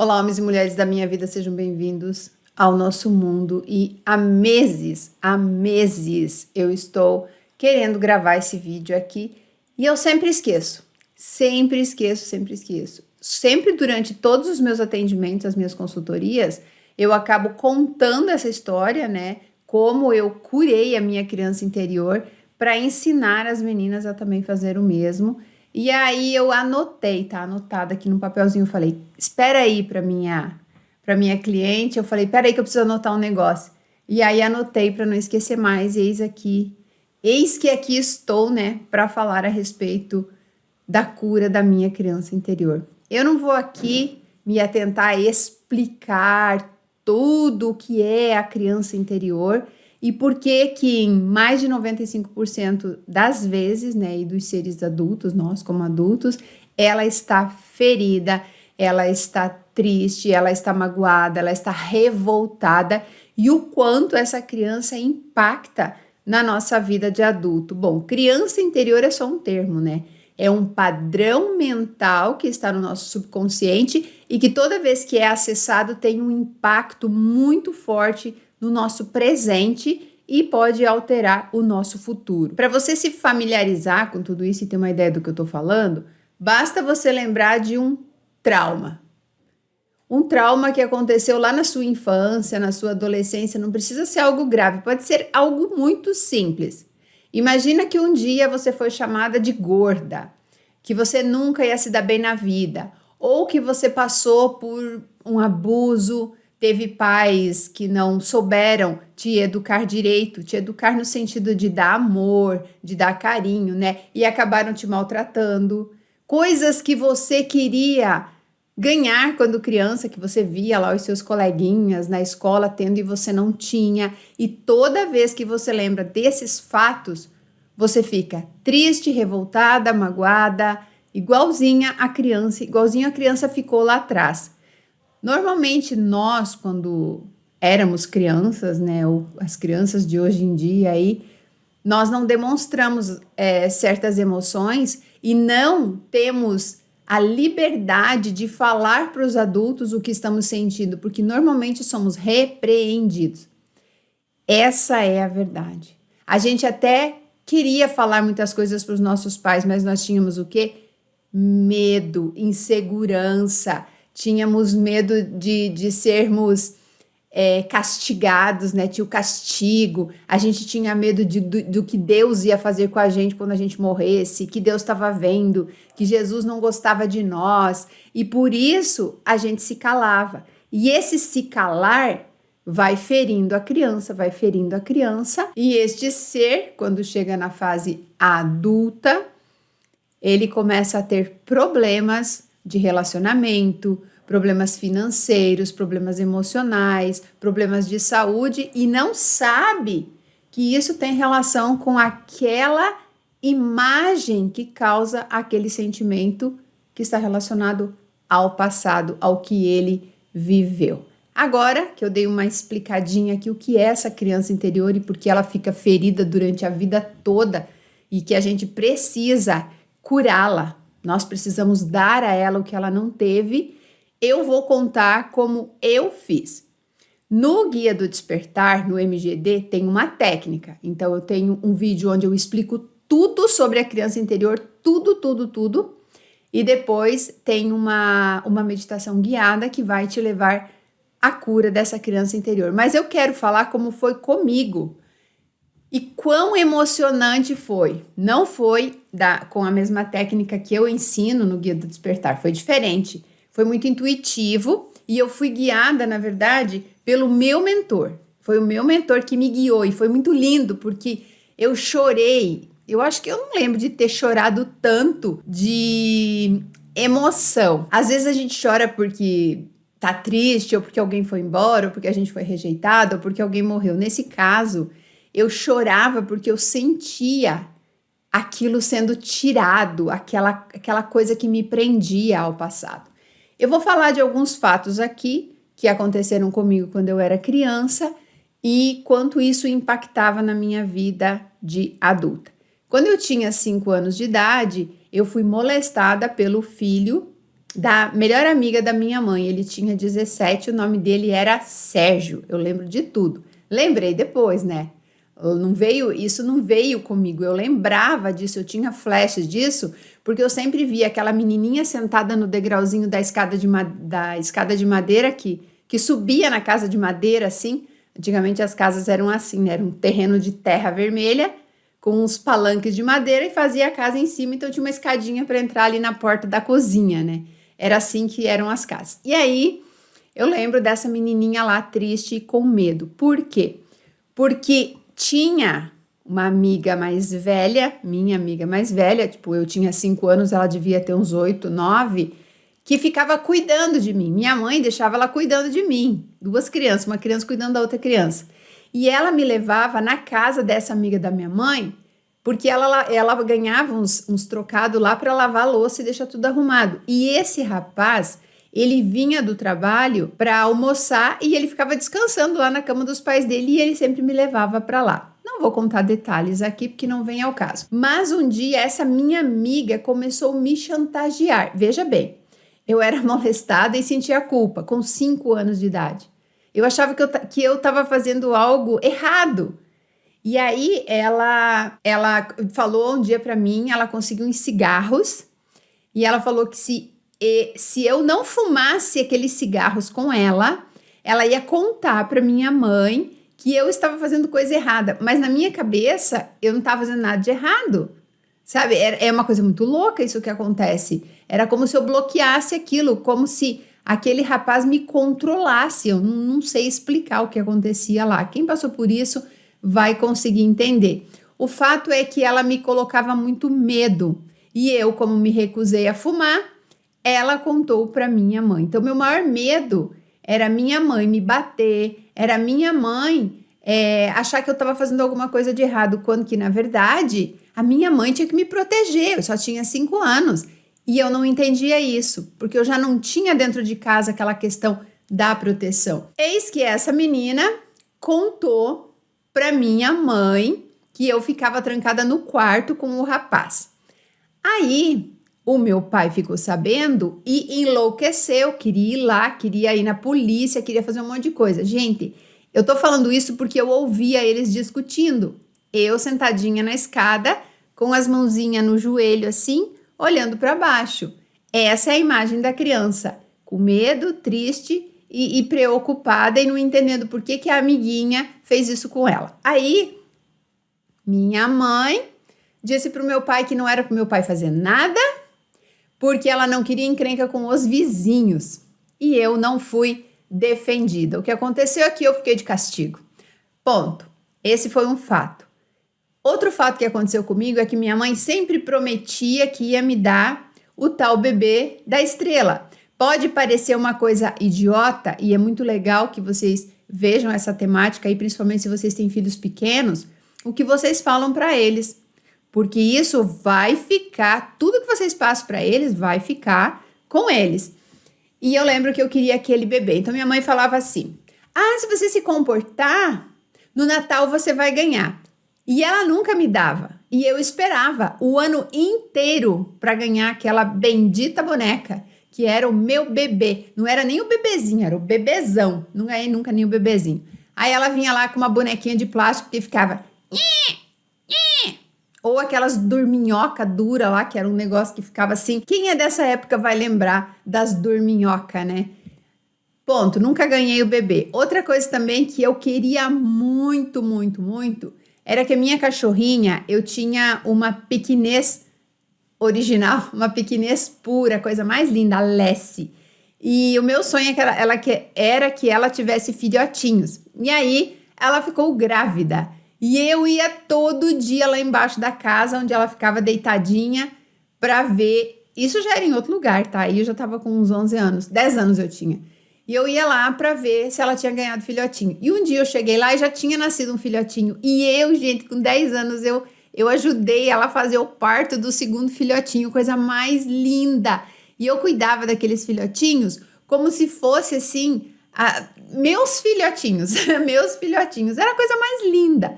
Olá, homens e mulheres da minha vida, sejam bem-vindos ao nosso mundo. E há meses eu estou querendo gravar esse vídeo aqui e eu sempre esqueço. Sempre durante todos os meus atendimentos, as minhas consultorias, eu acabo contando essa história, né? Como eu curei a minha criança interior para ensinar as meninas a também fazer o mesmo. E aí eu anotei, tá anotado aqui no papelzinho, eu falei, espera aí para minha cliente, eu falei, espera aí que eu preciso anotar um negócio. E aí anotei para não esquecer mais, e eis que aqui estou, né, para falar a respeito da cura da minha criança interior. Eu não vou aqui me atentar a explicar tudo o que é a criança interior e por que em mais de 95% das vezes, né, e dos seres adultos, nós como adultos, ela está ferida, ela está triste, ela está magoada, ela está revoltada e o quanto essa criança impacta na nossa vida de adulto. Bom, criança interior é só um termo, né? É um padrão mental que está no nosso subconsciente e que toda vez que é acessado tem um impacto muito forte no nosso presente e pode alterar o nosso futuro. Para você se familiarizar com tudo isso e ter uma ideia do que eu estou falando, basta você lembrar de um trauma. Um trauma que aconteceu lá na sua infância, na sua adolescência, não precisa ser algo grave, pode ser algo muito simples. Imagina que um dia você foi chamada de gorda, que você nunca ia se dar bem na vida, ou que você passou por um abuso, teve pais que não souberam te educar direito, te educar no sentido de dar amor, de dar carinho, né? E acabaram te maltratando. Coisas que você queria ganhar quando criança, que você via lá os seus coleguinhas na escola tendo e você não tinha. E toda vez que você lembra desses fatos, você fica triste, revoltada, magoada, igualzinho a criança ficou lá atrás. Normalmente nós, quando éramos crianças, né, ou as crianças de hoje em dia aí, nós não demonstramos certas emoções e não temos a liberdade de falar para os adultos o que estamos sentindo, porque normalmente somos repreendidos. Essa é a verdade. A gente até queria falar muitas coisas para os nossos pais, mas nós tínhamos o quê? Medo, insegurança, tínhamos medo de sermos castigados, né? Tinha o castigo, a gente tinha medo do que Deus ia fazer com a gente quando a gente morresse, que Deus estava vendo, que Jesus não gostava de nós, e por isso a gente se calava. E esse se calar vai ferindo a criança, e este ser, quando chega na fase adulta, ele começa a ter problemas de relacionamento, problemas financeiros, problemas emocionais, problemas de saúde e não sabe que isso tem relação com aquela imagem que causa aquele sentimento que está relacionado ao passado, ao que ele viveu. Agora que eu dei uma explicadinha aqui o que é essa criança interior e por que ela fica ferida durante a vida toda e que a gente precisa curá-la, nós precisamos dar a ela o que ela não teve, eu vou contar como eu fiz. No Guia do Despertar, no MGD, tem uma técnica. Então, eu tenho um vídeo onde eu explico tudo sobre a criança interior, tudo. E depois tem uma meditação guiada que vai te levar à cura dessa criança interior. Mas eu quero falar como foi comigo. E quão emocionante foi. Não foi com a mesma técnica que eu ensino no Guia do Despertar. Foi diferente. Foi muito intuitivo e eu fui guiada, na verdade, pelo meu mentor. Foi o meu mentor que me guiou e foi muito lindo porque eu chorei. Eu acho que eu não lembro de ter chorado tanto de emoção. Às vezes a gente chora porque tá triste, ou porque alguém foi embora, ou porque a gente foi rejeitado, ou porque alguém morreu. Nesse caso, eu chorava porque eu sentia aquilo sendo tirado, aquela coisa que me prendia ao passado. Eu vou falar de alguns fatos aqui que aconteceram comigo quando eu era criança e quanto isso impactava na minha vida de adulta. Quando eu tinha 5 anos de idade, eu fui molestada pelo filho da melhor amiga da minha mãe. Ele tinha 17, o nome dele era Sérgio. Eu lembro de tudo. Lembrei depois, né? Isso não veio comigo. Eu lembrava disso, eu tinha flashes disso, porque eu sempre via aquela menininha sentada no degrauzinho da escada de madeira que subia na casa de madeira, assim. Antigamente as casas eram assim, né? Era um terreno de terra vermelha com uns palanques de madeira e fazia a casa em cima, então tinha uma escadinha para entrar ali na porta da cozinha, né? Era assim que eram as casas. E aí eu lembro dessa menininha lá triste e com medo. Por quê? Porque tinha uma amiga mais velha, minha amiga mais velha, tipo, eu tinha 5 anos, ela devia ter uns 8, 9, que ficava cuidando de mim. Minha mãe deixava ela cuidando de mim. 2 crianças, uma criança cuidando da outra criança. E ela me levava na casa dessa amiga da minha mãe, porque ela ganhava uns trocados lá para lavar a louça e deixar tudo arrumado. E esse rapaz, ele vinha do trabalho para almoçar e ele ficava descansando lá na cama dos pais dele e ele sempre me levava para lá. Não vou contar detalhes aqui porque não vem ao caso. Mas um dia essa minha amiga começou a me chantagear. Veja bem, eu era molestada e sentia culpa com 5 anos de idade. Eu achava que eu estava fazendo algo errado. E aí ela falou um dia para mim, ela conseguiu uns cigarros e ela falou que se eu não fumasse aqueles cigarros com ela ia contar para minha mãe que eu estava fazendo coisa errada. Mas na minha cabeça eu não estava fazendo nada de errado. Sabe? É uma coisa muito louca isso que acontece. Era como se eu bloqueasse aquilo, como se aquele rapaz me controlasse. Eu não sei explicar o que acontecia lá. Quem passou por isso vai conseguir entender. O fato é que ela me colocava muito medo. E eu, como me recusei a fumar, ela contou para minha mãe. Então, meu maior medo era minha mãe me bater, era minha mãe achar que eu estava fazendo alguma coisa de errado, quando que, na verdade, a minha mãe tinha que me proteger. Eu só tinha 5 anos. E eu não entendia isso, porque eu já não tinha dentro de casa aquela questão da proteção. Eis que essa menina contou para minha mãe que eu ficava trancada no quarto com o rapaz. Aí o meu pai ficou sabendo e enlouqueceu, queria ir lá, queria ir na polícia, queria fazer um monte de coisa. Gente, eu tô falando isso porque eu ouvia eles discutindo. Eu sentadinha na escada, com as mãozinhas no joelho assim, olhando para baixo. Essa é a imagem da criança, com medo, triste e preocupada e não entendendo por que a amiguinha fez isso com ela. Aí, minha mãe disse pro meu pai que não era pro meu pai fazer nada, porque ela não queria encrenca com os vizinhos. E eu não fui defendida. O que aconteceu é que eu fiquei de castigo. Ponto. Esse foi um fato. Outro fato que aconteceu comigo é que minha mãe sempre prometia que ia me dar o tal bebê da estrela. Pode parecer uma coisa idiota e é muito legal que vocês vejam essa temática aí, principalmente se vocês têm filhos pequenos, o que vocês falam para eles. Porque isso vai ficar, tudo que vocês passam para eles vai ficar com eles. E eu lembro que eu queria aquele bebê. Então minha mãe falava assim: se você se comportar, no Natal você vai ganhar. E ela nunca me dava. E eu esperava o ano inteiro para ganhar aquela bendita boneca, que era o meu bebê. Não era nem o bebezinho, era o bebezão. Não ganhei nunca nem o bebezinho. Aí ela vinha lá com uma bonequinha de plástico que ficava... Ou aquelas dorminhoca dura lá, que era um negócio que ficava assim. Quem é dessa época vai lembrar das dorminhoca, né? Ponto, nunca ganhei o bebê. Outra coisa também que eu queria muito, muito, muito, era que a minha cachorrinha, eu tinha uma pequinês original, uma pequinês pura, coisa mais linda, a Lessie. E o meu sonho era que ela tivesse filhotinhos. E aí, ela ficou grávida. E eu ia todo dia lá embaixo da casa, onde ela ficava deitadinha, pra ver. Isso já era em outro lugar, tá? Aí eu já tava com uns 11 anos, 10 anos eu tinha. E eu ia lá pra ver se ela tinha ganhado filhotinho. E um dia eu cheguei lá e já tinha nascido um filhotinho. E eu, gente, com 10 anos, eu ajudei ela a fazer o parto do segundo filhotinho, coisa mais linda. E eu cuidava daqueles filhotinhos como se fosse, assim, meus filhotinhos. Meus filhotinhos. Era a coisa mais linda.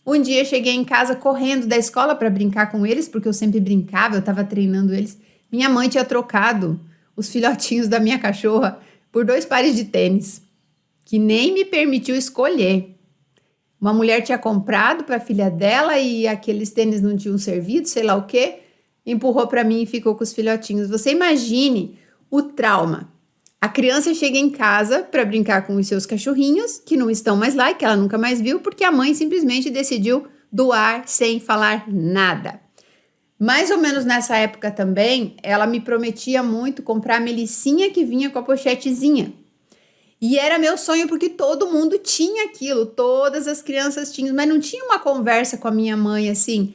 Um dia eu cheguei em casa correndo da escola para brincar com eles, porque eu sempre brincava, eu estava treinando eles. Minha mãe tinha trocado os filhotinhos da minha cachorra por 2 pares de tênis, que nem me permitiu escolher. Uma mulher tinha comprado para a filha dela e aqueles tênis não tinham servido, sei lá o quê, empurrou para mim e ficou com os filhotinhos. Você imagine o trauma. A criança chega em casa para brincar com os seus cachorrinhos, que não estão mais lá e que ela nunca mais viu, porque a mãe simplesmente decidiu doar sem falar nada. Mais ou menos nessa época também, ela me prometia muito comprar a Melicinha que vinha com a pochetezinha. E era meu sonho porque todo mundo tinha aquilo, todas as crianças tinham, mas não tinha uma conversa com a minha mãe assim,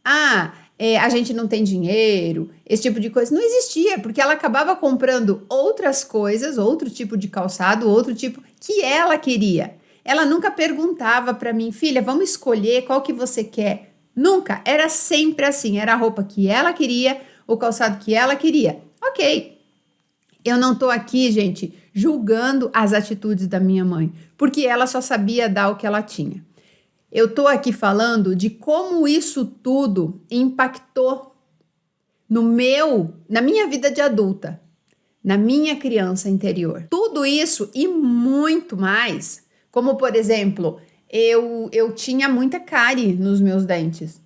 a gente não tem dinheiro, esse tipo de coisa. Não existia, porque ela acabava comprando outras coisas, outro tipo de calçado, outro tipo que ela queria. Ela nunca perguntava para mim, filha, vamos escolher qual que você quer. Nunca, era sempre assim, era a roupa que ela queria, o calçado que ela queria. Ok, eu não tô aqui, gente, julgando as atitudes da minha mãe, porque ela só sabia dar o que ela tinha. Eu tô aqui falando de como isso tudo impactou na minha vida de adulta, na minha criança interior. Tudo isso e muito mais, como por exemplo, eu tinha muita cárie nos meus dentes,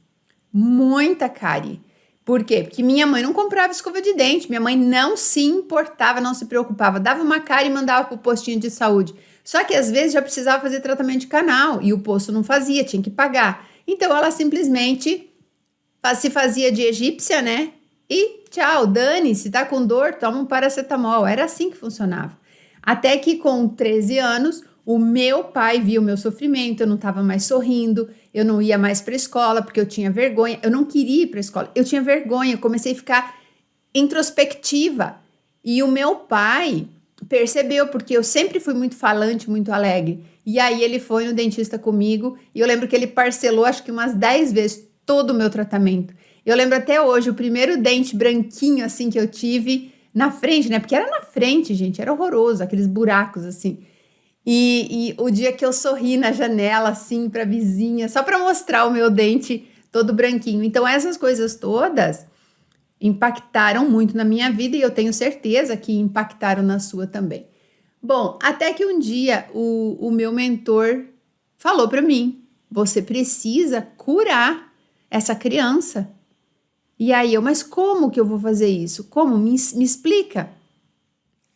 muita cárie. Por quê? Porque minha mãe não comprava escova de dente, minha mãe não se importava, não se preocupava, dava uma cárie e mandava pro postinho de saúde. Só que às vezes já precisava fazer tratamento de canal e o posto não fazia, tinha que pagar. Então ela simplesmente se fazia de egípcia, né? E tchau, dane-se, tá com dor, toma um paracetamol. Era assim que funcionava. Até que com 13 anos, o meu pai viu o meu sofrimento, eu não estava mais sorrindo, eu não ia mais para a escola porque eu tinha vergonha, eu não queria ir para a escola, eu tinha vergonha, eu comecei a ficar introspectiva. E o meu pai percebeu, porque eu sempre fui muito falante, muito alegre. E aí ele foi no dentista comigo e eu lembro que ele parcelou acho que umas 10 vezes todo o meu tratamento. Eu lembro até hoje, o primeiro dente branquinho assim que eu tive na frente, né? Porque era na frente, gente, era horroroso, aqueles buracos assim. E o dia que eu sorri na janela, assim, pra vizinha, só pra mostrar o meu dente todo branquinho. Então, essas coisas todas impactaram muito na minha vida e eu tenho certeza que impactaram na sua também. Bom, até que um dia o meu mentor falou pra mim, você precisa curar essa criança. E aí mas como que eu vou fazer isso? Como? Me explica.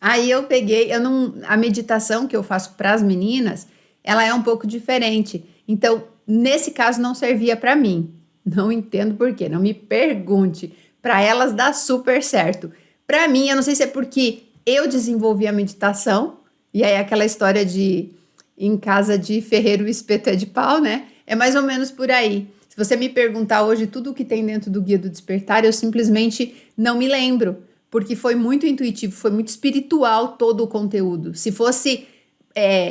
Aí eu peguei, a meditação que eu faço para as meninas, ela é um pouco diferente. Então, nesse caso não servia para mim. Não entendo por quê, não me pergunte. Para elas dá super certo. Para mim, eu não sei se é porque eu desenvolvi a meditação, e aí aquela história de em casa de ferreiro o espeto é de pau, né? É mais ou menos por aí. Se você me perguntar hoje tudo o que tem dentro do Guia do Despertar, eu simplesmente não me lembro. Porque foi muito intuitivo, foi muito espiritual todo o conteúdo. Se fosse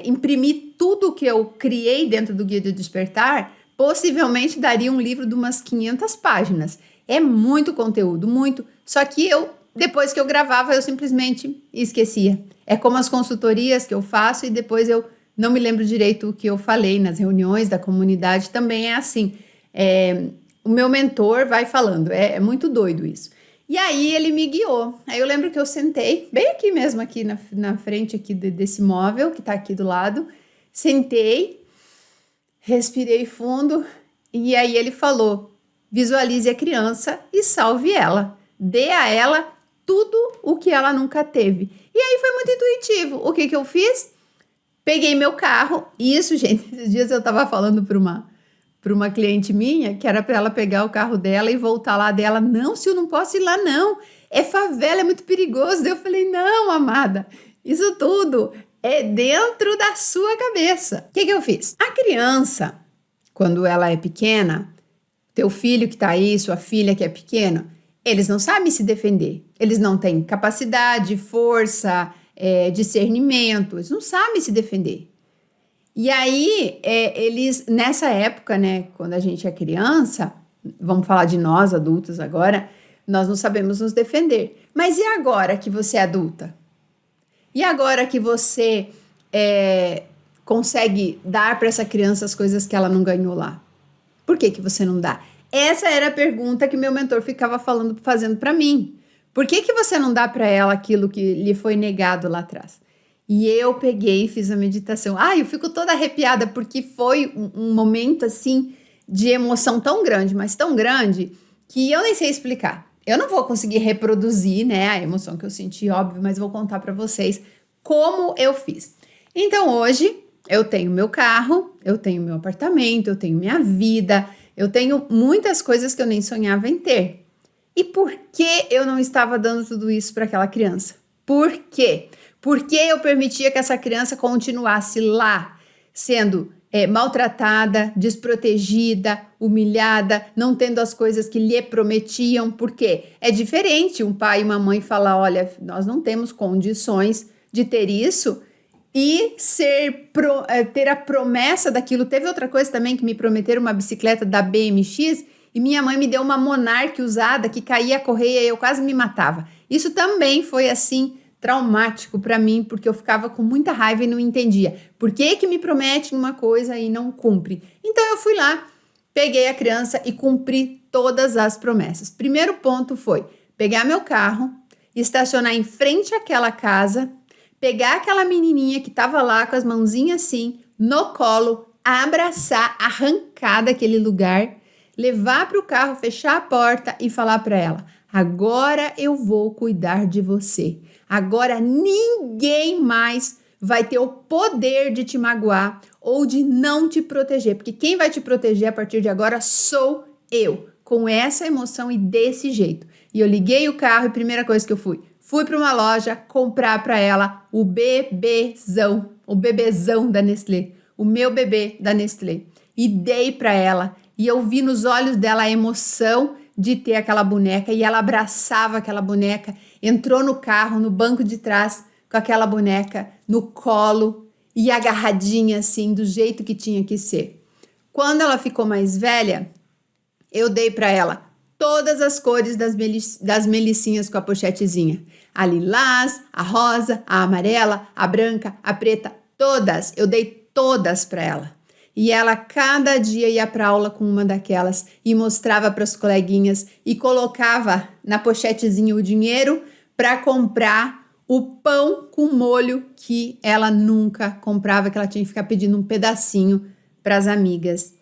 imprimir tudo que eu criei dentro do Guia do Despertar, possivelmente daria um livro de umas 500 páginas. É muito conteúdo, muito. Só que depois que eu gravava, eu simplesmente esquecia. É como as consultorias que eu faço e depois eu não me lembro direito o que eu falei nas reuniões da comunidade, também é assim. O meu mentor vai falando, é muito doido isso. E aí ele me guiou. Aí eu lembro que eu sentei, bem aqui mesmo, aqui na frente aqui desse móvel, que tá aqui do lado. Sentei, respirei fundo, e aí ele falou, visualize a criança e salve ela. Dê a ela tudo o que ela nunca teve. E aí foi muito intuitivo. O que eu fiz? Peguei meu carro. Isso, gente, esses dias eu tava falando para uma cliente minha, que era para ela pegar o carro dela e voltar lá dela. Não, se eu não posso ir lá, não. É favela, é muito perigoso. Daí eu falei, não, amada, isso tudo é dentro da sua cabeça. O que eu fiz? A criança, quando ela é pequena, teu filho que tá aí, sua filha que é pequena, eles não sabem se defender. Eles não têm capacidade, força, discernimento. Eles não sabem se defender. E aí, eles, nessa época, né, quando a gente é criança, vamos falar de nós, adultos agora, nós não sabemos nos defender. Mas e agora que você é adulta? E agora que você consegue dar para essa criança as coisas que ela não ganhou lá? Por que você não dá? Essa era a pergunta que meu mentor ficava fazendo para mim. Por que você não dá para ela aquilo que lhe foi negado lá atrás? E eu peguei e fiz a meditação. Eu fico toda arrepiada porque foi um momento assim de emoção tão grande, mas tão grande, que eu nem sei explicar. Eu não vou conseguir reproduzir, né, a emoção que eu senti, óbvio, mas vou contar para vocês como eu fiz. Então hoje eu tenho meu carro, eu tenho meu apartamento, eu tenho minha vida, eu tenho muitas coisas que eu nem sonhava em ter. E por que eu não estava dando tudo isso para aquela criança? Por quê? Porque eu permitia que essa criança continuasse lá, sendo maltratada, desprotegida, humilhada, não tendo as coisas que lhe prometiam. Porque é diferente um pai e uma mãe falar, olha, nós não temos condições de ter isso, e ter a promessa daquilo. Teve outra coisa também que me prometeram, uma bicicleta da BMX, e minha mãe me deu uma Monarch usada que caía a correia e eu quase me matava. Isso também foi assim traumático para mim, porque eu ficava com muita raiva e não entendia. Por que me prometem uma coisa e não cumpre? Então eu fui lá, peguei a criança e cumpri todas as promessas. Primeiro ponto foi pegar meu carro, estacionar em frente àquela casa, pegar aquela menininha que estava lá com as mãozinhas assim, no colo, abraçar, arrancar daquele lugar, levar para o carro, fechar a porta e falar para ela, agora eu vou cuidar de você. Agora ninguém mais vai ter o poder de te magoar ou de não te proteger, porque quem vai te proteger a partir de agora sou eu, com essa emoção e desse jeito. E eu liguei o carro e a primeira coisa que eu fui para uma loja comprar para ela o bebezão da Nestlé, o meu bebê da Nestlé, e dei para ela. E eu vi nos olhos dela a emoção de ter aquela boneca, e ela abraçava aquela boneca, entrou no carro, no banco de trás, com aquela boneca no colo e agarradinha assim, do jeito que tinha que ser. Quando ela ficou mais velha, eu dei para ela todas as cores das melicinhas com a pochetezinha. A lilás, a rosa, a amarela, a branca, a preta, todas. Eu dei todas para ela. E ela cada dia ia para aula com uma daquelas e mostrava para as coleguinhas e colocava na pochetezinha o dinheiro para comprar o pão com molho que ela nunca comprava, que ela tinha que ficar pedindo um pedacinho para as amigas.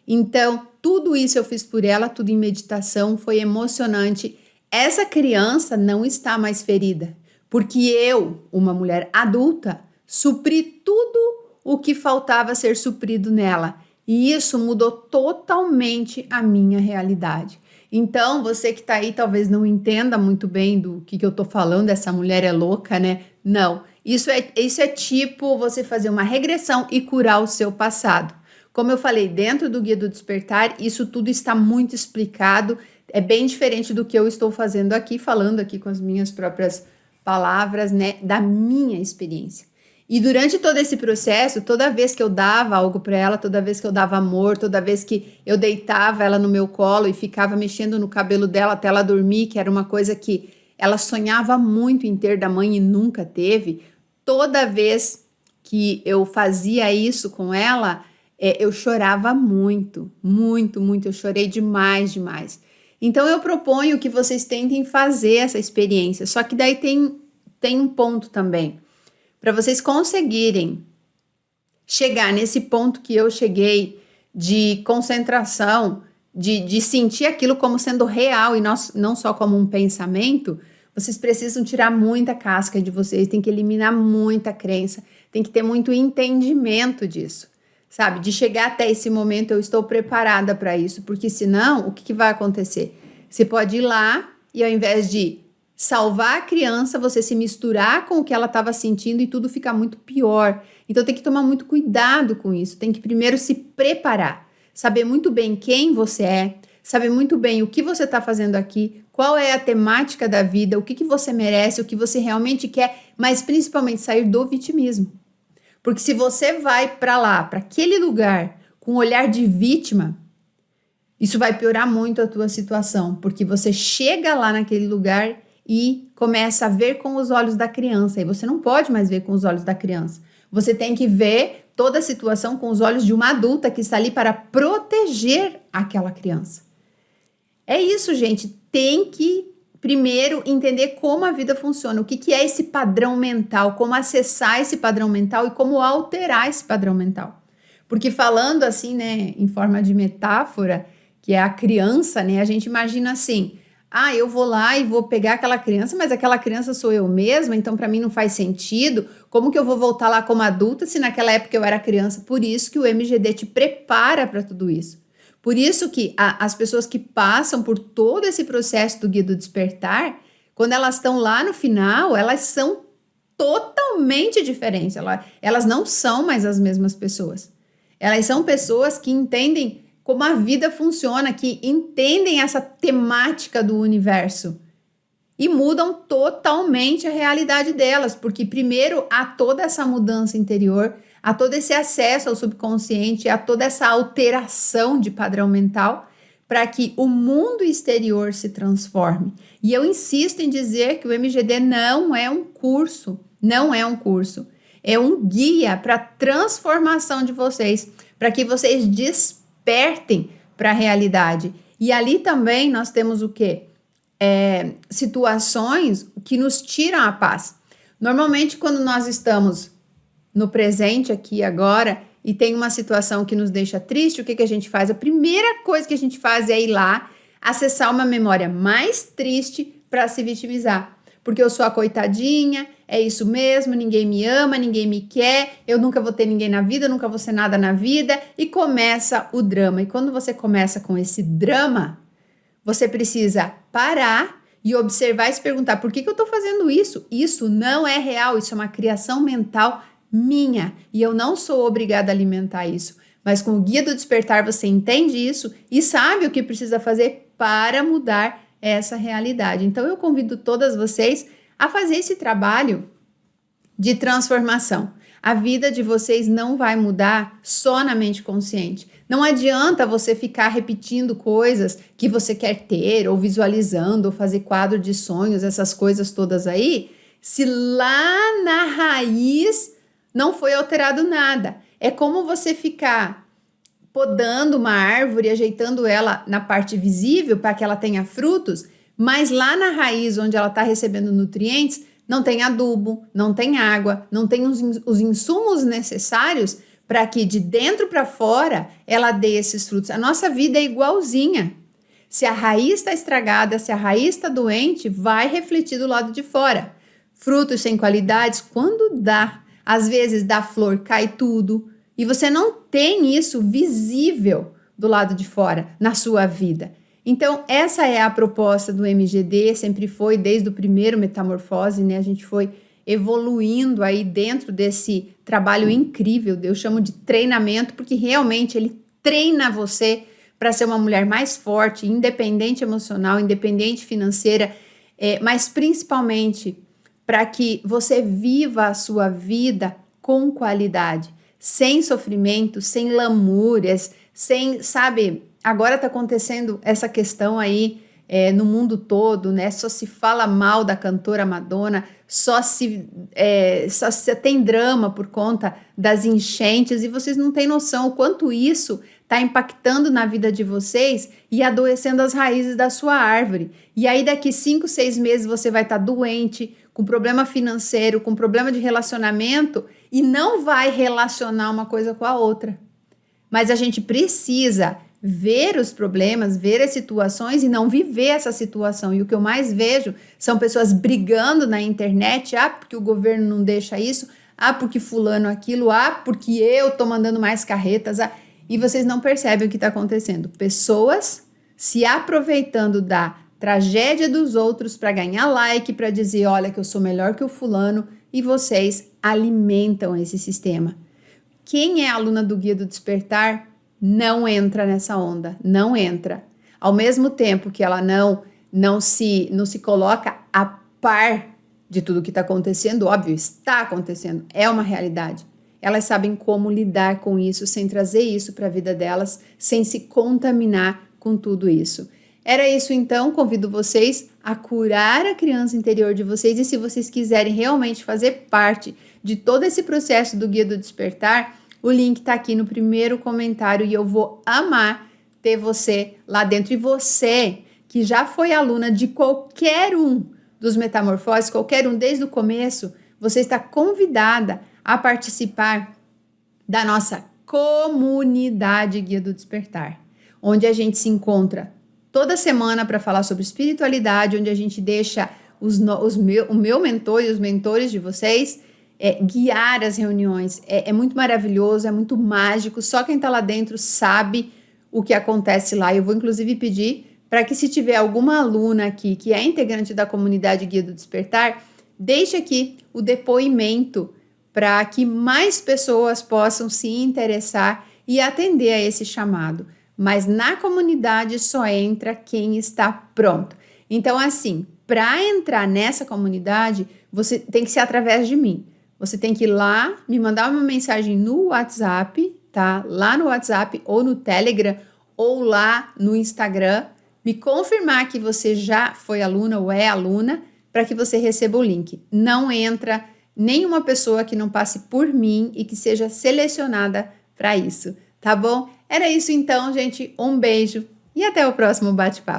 Então, tudo isso eu fiz por ela, tudo em meditação, foi emocionante. Essa criança não está mais ferida, porque eu, uma mulher adulta, supri tudo o que faltava ser suprido nela. E isso mudou totalmente a minha realidade. Então, você que está aí talvez não entenda muito bem do que eu estou falando, essa mulher é louca, né? Não, isso é tipo você fazer uma regressão e curar o seu passado. Como eu falei, dentro do Guia do Despertar, isso tudo está muito explicado, é bem diferente do que eu estou fazendo aqui, falando aqui com as minhas próprias palavras, né, da minha experiência. E durante todo esse processo, toda vez que eu dava algo para ela, toda vez que eu dava amor, toda vez que eu deitava ela no meu colo e ficava mexendo no cabelo dela até ela dormir, que era uma coisa que ela sonhava muito em ter da mãe e nunca teve, toda vez que eu fazia isso com ela, eu chorava muito, muito, muito, eu chorei demais, demais. Então eu proponho que vocês tentem fazer essa experiência, só que daí tem um ponto também. Para vocês conseguirem chegar nesse ponto que eu cheguei de concentração, de sentir aquilo como sendo real e não só como um pensamento, vocês precisam tirar muita casca de vocês, tem que eliminar muita crença, tem que ter muito entendimento disso, sabe? De chegar até esse momento, eu estou preparada para isso, porque senão, o que vai acontecer? Você pode ir lá e ao invés de salvar a criança, você se misturar com o que ela estava sentindo e tudo fica muito pior. Então tem que tomar muito cuidado com isso. Tem que primeiro se preparar, saber muito bem quem você é, saber muito bem o que você está fazendo aqui, qual é a temática da vida, o que você merece, o que você realmente quer, mas principalmente sair do vitimismo. Porque se você vai para lá, para aquele lugar, com um olhar de vítima, isso vai piorar muito a tua situação, porque você chega lá naquele lugar e começa a ver com os olhos da criança. E você não pode mais ver com os olhos da criança. Você tem que ver toda a situação com os olhos de uma adulta que está ali para proteger aquela criança. É isso, gente. Tem que primeiro entender como a vida funciona, o que é esse padrão mental, como acessar esse padrão mental e como alterar esse padrão mental. Porque falando assim, né, em forma de metáfora, que é a criança, né, a gente imagina assim, eu vou lá e vou pegar aquela criança, mas aquela criança sou eu mesma, então para mim não faz sentido. Como que eu vou voltar lá como adulta se naquela época eu era criança? Por isso que o MGD te prepara para tudo isso. Por isso que as pessoas que passam por todo esse processo do Guia do Despertar, quando elas estão lá no final, elas são totalmente diferentes. Elas não são mais as mesmas pessoas. Elas são pessoas que entendem como a vida funciona, que entendem essa temática do universo e mudam totalmente a realidade delas, porque primeiro há toda essa mudança interior, há todo esse acesso ao subconsciente, há toda essa alteração de padrão mental para que o mundo exterior se transforme. E eu insisto em dizer que o MGD não é um curso, é um guia para a transformação de vocês, para que vocês despertem para a realidade. E ali também nós temos o quê? Situações que nos tiram a paz. Normalmente, quando nós estamos no presente, aqui agora, e tem uma situação que nos deixa triste, o que a gente faz? A primeira coisa que a gente faz é ir lá, acessar uma memória mais triste para se vitimizar. Porque eu sou a coitadinha, é isso mesmo, ninguém me ama, ninguém me quer, eu nunca vou ter ninguém na vida, nunca vou ser nada na vida, e começa o drama. E quando você começa com esse drama, você precisa parar e observar e se perguntar, por que eu estou fazendo isso? Isso não é real, isso é uma criação mental minha e eu não sou obrigada a alimentar isso. Mas com o Guia do Despertar você entende isso e sabe o que precisa fazer para mudar essa realidade. Então eu convido todas vocês a fazer esse trabalho de transformação. A vida de vocês não vai mudar só na mente consciente. Não adianta você ficar repetindo coisas que você quer ter, ou visualizando, ou fazer quadro de sonhos, essas coisas todas aí, se lá na raiz não foi alterado nada. É como você ficar podando uma árvore, ajeitando ela na parte visível para que ela tenha frutos, mas lá na raiz, onde ela está recebendo nutrientes, não tem adubo, não tem água, não tem os insumos necessários para que de dentro para fora ela dê esses frutos. A nossa vida é igualzinha. Se a raiz está estragada, se a raiz está doente, vai refletir do lado de fora. Frutos sem qualidades, quando dá, às vezes da flor cai tudo e você não tem isso visível do lado de fora na sua vida. Então, essa é a proposta do MGD, sempre foi desde o primeiro Metamorfose, né? A gente foi evoluindo aí dentro desse trabalho incrível, eu chamo de treinamento, porque realmente ele treina você para ser uma mulher mais forte, independente emocional, independente financeira, mas principalmente para que você viva a sua vida com qualidade, sem sofrimento, sem lamúrias, sem, sabe, agora está acontecendo essa questão aí no mundo todo, né? Só se fala mal da cantora Madonna, só se tem drama por conta das enchentes e vocês não têm noção o quanto isso está impactando na vida de vocês e adoecendo as raízes da sua árvore. E aí daqui 5, 6 meses você vai estar doente, com problema financeiro, com problema de relacionamento e não vai relacionar uma coisa com a outra. Mas a gente precisa ver os problemas, ver as situações e não viver essa situação. E o que eu mais vejo são pessoas brigando na internet, porque o governo não deixa isso, porque fulano aquilo, porque eu tô mandando mais carretas, e vocês não percebem o que está acontecendo. Pessoas se aproveitando da tragédia dos outros para ganhar like, para dizer, olha que eu sou melhor que o fulano, e vocês alimentam esse sistema. Quem é aluna do Guia do Despertar não entra nessa onda, não entra. Ao mesmo tempo que ela não se coloca a par de tudo que está acontecendo, óbvio, está acontecendo, é uma realidade. Elas sabem como lidar com isso, sem trazer isso para a vida delas, sem se contaminar com tudo isso. Era isso então, convido vocês a curar a criança interior de vocês e se vocês quiserem realmente fazer parte de todo esse processo do Guia do Despertar, o link está aqui no primeiro comentário e eu vou amar ter você lá dentro. E você que já foi aluna de qualquer um dos Metamorfoses, qualquer um desde o começo, você está convidada a participar da nossa comunidade Guia do Despertar, onde a gente se encontra toda semana para falar sobre espiritualidade, onde a gente deixa o meu mentor e os mentores de vocês guiar as reuniões. É muito maravilhoso, é muito mágico, só quem está lá dentro sabe o que acontece lá. Eu vou inclusive pedir para que, se tiver alguma aluna aqui que é integrante da comunidade Guia do Despertar, deixe aqui o depoimento para que mais pessoas possam se interessar e atender a esse chamado. Mas na comunidade só entra quem está pronto. Então, assim, para entrar nessa comunidade, você tem que ser através de mim. Você tem que ir lá, me mandar uma mensagem no WhatsApp, tá? Lá no WhatsApp ou no Telegram ou lá no Instagram, me confirmar que você já foi aluna ou é aluna, para que você receba o link. Não entra nenhuma pessoa que não passe por mim e que seja selecionada para isso, tá bom? Era isso então, gente. Um beijo e até o próximo bate-papo.